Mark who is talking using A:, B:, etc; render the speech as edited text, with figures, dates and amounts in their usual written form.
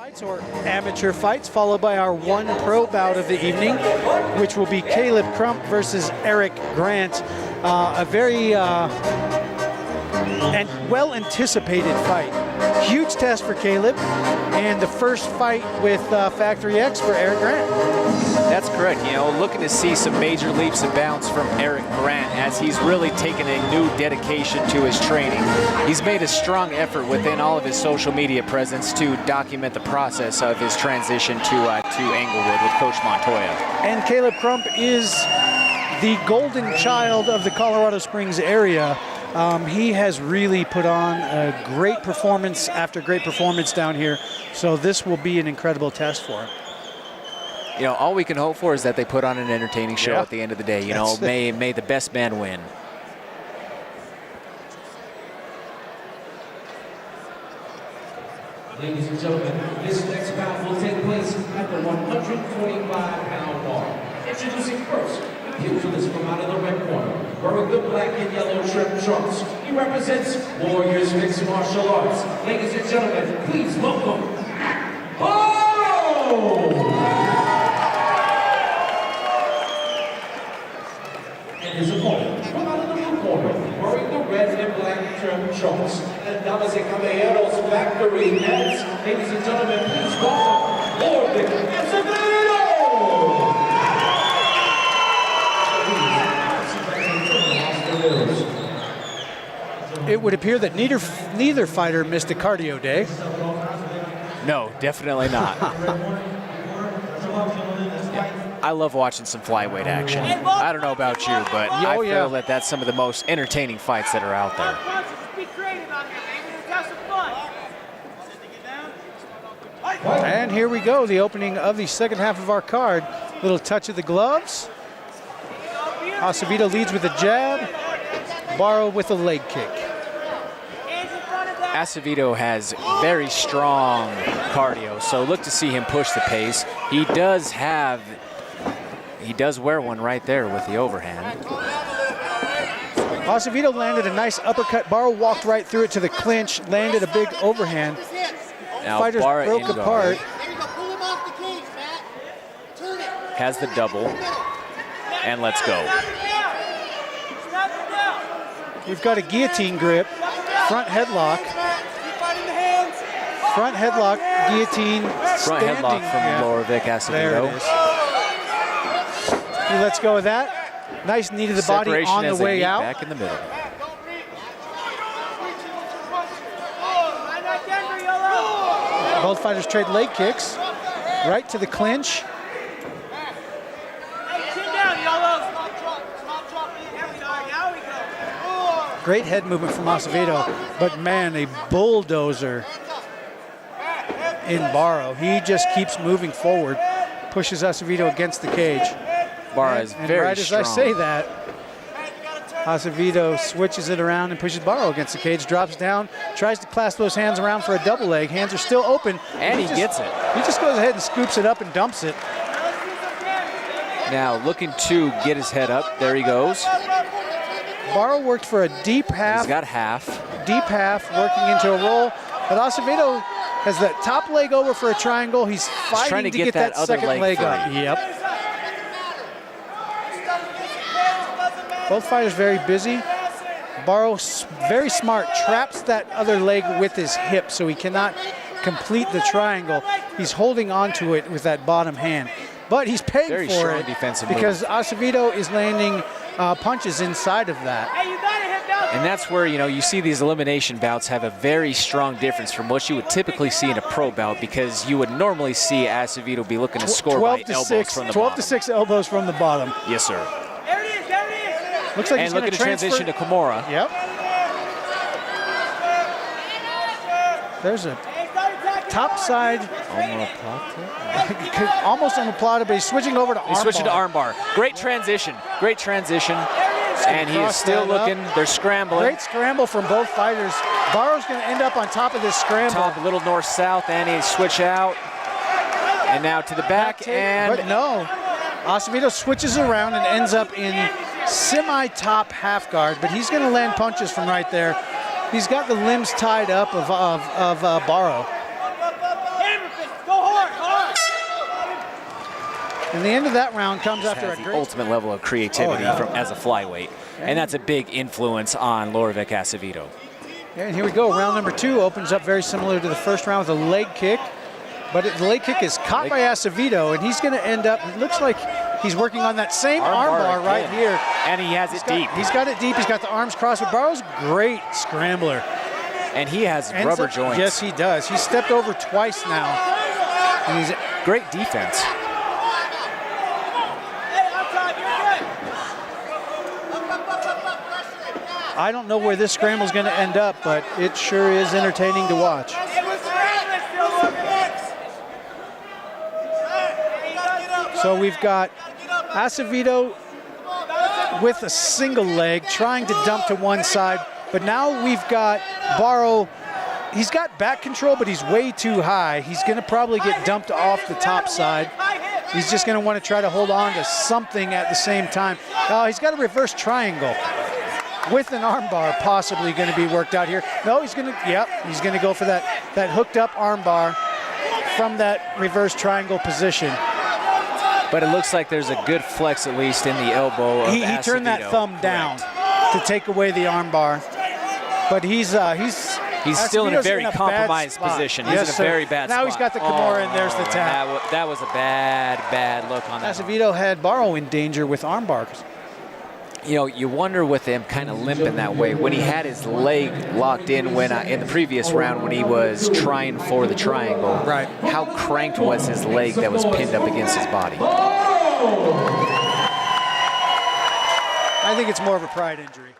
A: fights or amateur fights, followed by our one pro bout of the evening, which will be Caleb Crump versus Eric Grant. A very and well-anticipated fight. Huge test for Caleb, and the first fight with Factory X for Eric Grant.
B: That's correct. You know, looking to see some major leaps and bounds from Eric Grant as he's really taken a new dedication to his training. He's made a strong effort within all of his social media presence to document the process of his transition to Englewood with Coach Montoya.
A: And Caleb Crump is the golden child of the Colorado Springs area. He has really put on a great performance after great performance down here, so this will be an incredible test for him.
B: You know, all we can hope for is that they put on an entertaining show at the end of the day. You know, may the best man win.
C: Ladies and gentlemen, this next bout will take place at the 145-pound mark. Introducing first, the pugilist from out of the red corner, wearing the black and yellow shrimp trunks. He represents Warriors Mixed Martial Arts. Ladies and gentlemen, please welcome Barro! And his opponent from out of the blue corner, wearing the red and black shrimp trunks. And damas and caballeros, Factory X. Ladies and gentlemen, please welcome Llorrovic and
A: It would appear that neither fighter missed a cardio day.
B: No, definitely not. I love watching some flyweight action. I don't know about you, but I feel that that's some of the most entertaining fights that are out there.
A: And here we go, the opening of the second half of our card. Little touch of the gloves. Acevedo leads with a jab. Barro with a leg kick.
B: Acevedo has very strong cardio, so look to see him push the pace. He does wear one right there with the overhand.
A: Acevedo landed a nice uppercut. Barro walked right through it to the clinch, landed a big overhand.
B: Now
A: Fighters
B: Barro
A: broke apart.
B: Has the double, and let's go.
A: We've got a guillotine grip, front headlock. Front headlock, guillotine,
B: front headlock from Llorrovic, Acevedo.
A: There it is. Let's go with that. Nice knee to the body on the way out.
B: Back in the middle.
A: Both fighters trade leg kicks. Right to the clinch. Great head movement from Acevedo, but man, a bulldozer in Barro. He just keeps moving forward, pushes Acevedo against the cage.
B: Barro is very
A: right
B: strong.
A: As I say that, Acevedo switches it around and pushes Barro against the cage, drops down, tries to clasp those hands around for a double leg. Hands are still open.
B: And he gets it.
A: He just goes ahead and scoops it up and dumps it.
B: Now looking to get his head up. There he goes.
A: Barro worked for a deep half.
B: He's got half.
A: Deep half, working into a roll. But Acevedo has that top leg over for a triangle. He's fighting
B: trying to
A: get that
B: other
A: second leg up.
B: free.
A: Yep. Both fighters very busy. Barro, very smart, traps that other leg with his hip so he cannot complete the triangle. He's holding on to it with that bottom hand. But he's paying
B: very
A: for
B: strong
A: it
B: defensive
A: because Acevedo is landing punches inside of that.
B: And that's where, you know, you see these elimination bouts have a very strong difference from what you would typically see in a pro bout, because you would normally see Acevedo be looking to score by elbows from the
A: 12
B: bottom.
A: to 6 elbows from the bottom.
B: Yes, sir.
A: Looks like
B: and
A: he's
B: looking to transition to Kimura.
A: Yep. There's a top side. Almost omoplata, but he's switching over to armbar.
B: He's switching to armbar. Great transition. Great transition. And he is still looking. They're scrambling.
A: Great scramble from both fighters. Barro's going to end up on top of this scramble.
B: Top, a little north-south, and he switch out. And now to the back, and...
A: But no. Acevedo switches around and ends up in semi-top half guard, but he's going to land punches from right there. He's got the limbs tied up of Barro. And the end of that round comes
B: Just
A: after
B: has
A: a
B: the
A: great
B: ultimate level of creativity
A: yeah.
B: from as a flyweight. And that's a big influence on Llorrovic Acevedo.
A: Yeah, and here we go. Round number 2 opens up very similar to the first round with a leg kick. But the leg kick is caught by Acevedo, and he's going to end up, it looks like he's working on that same armbar right here.
B: And he has it deep.
A: He's got it deep. He's got the arms crossed. But Barro's a great scrambler.
B: And he has rubber joints.
A: Yes, he does. He's stepped over twice now. And he's
B: great defense.
A: I don't know where this scramble is going to end up, but it sure is entertaining to watch. So we've got Acevedo with a single leg trying to dump to one side, but now we've got Barro. He's got back control, but he's way too high. He's going to probably get dumped off the top side. He's just going to want to try to hold on to something at the same time. He's got a reverse triangle with an armbar possibly going to be worked out here. No, he's going to go for that hooked up armbar from that reverse triangle position.
B: But it looks like there's a good flex, at least in the elbow of
A: He turned that thumb down to take away the armbar. But he's
B: still in a very compromised position. He's in a very bad spot.
A: Now he's got the Kimura, and there's the tap.
B: That was a bad look on that.
A: Acevedo had Barro in danger with armbars.
B: You know, you wonder with him kind of limping that way when he had his leg locked in when in the previous round when he was trying for the triangle.
A: Right.
B: How cranked was his leg that was pinned up against his body?
A: I think it's more of a pride injury.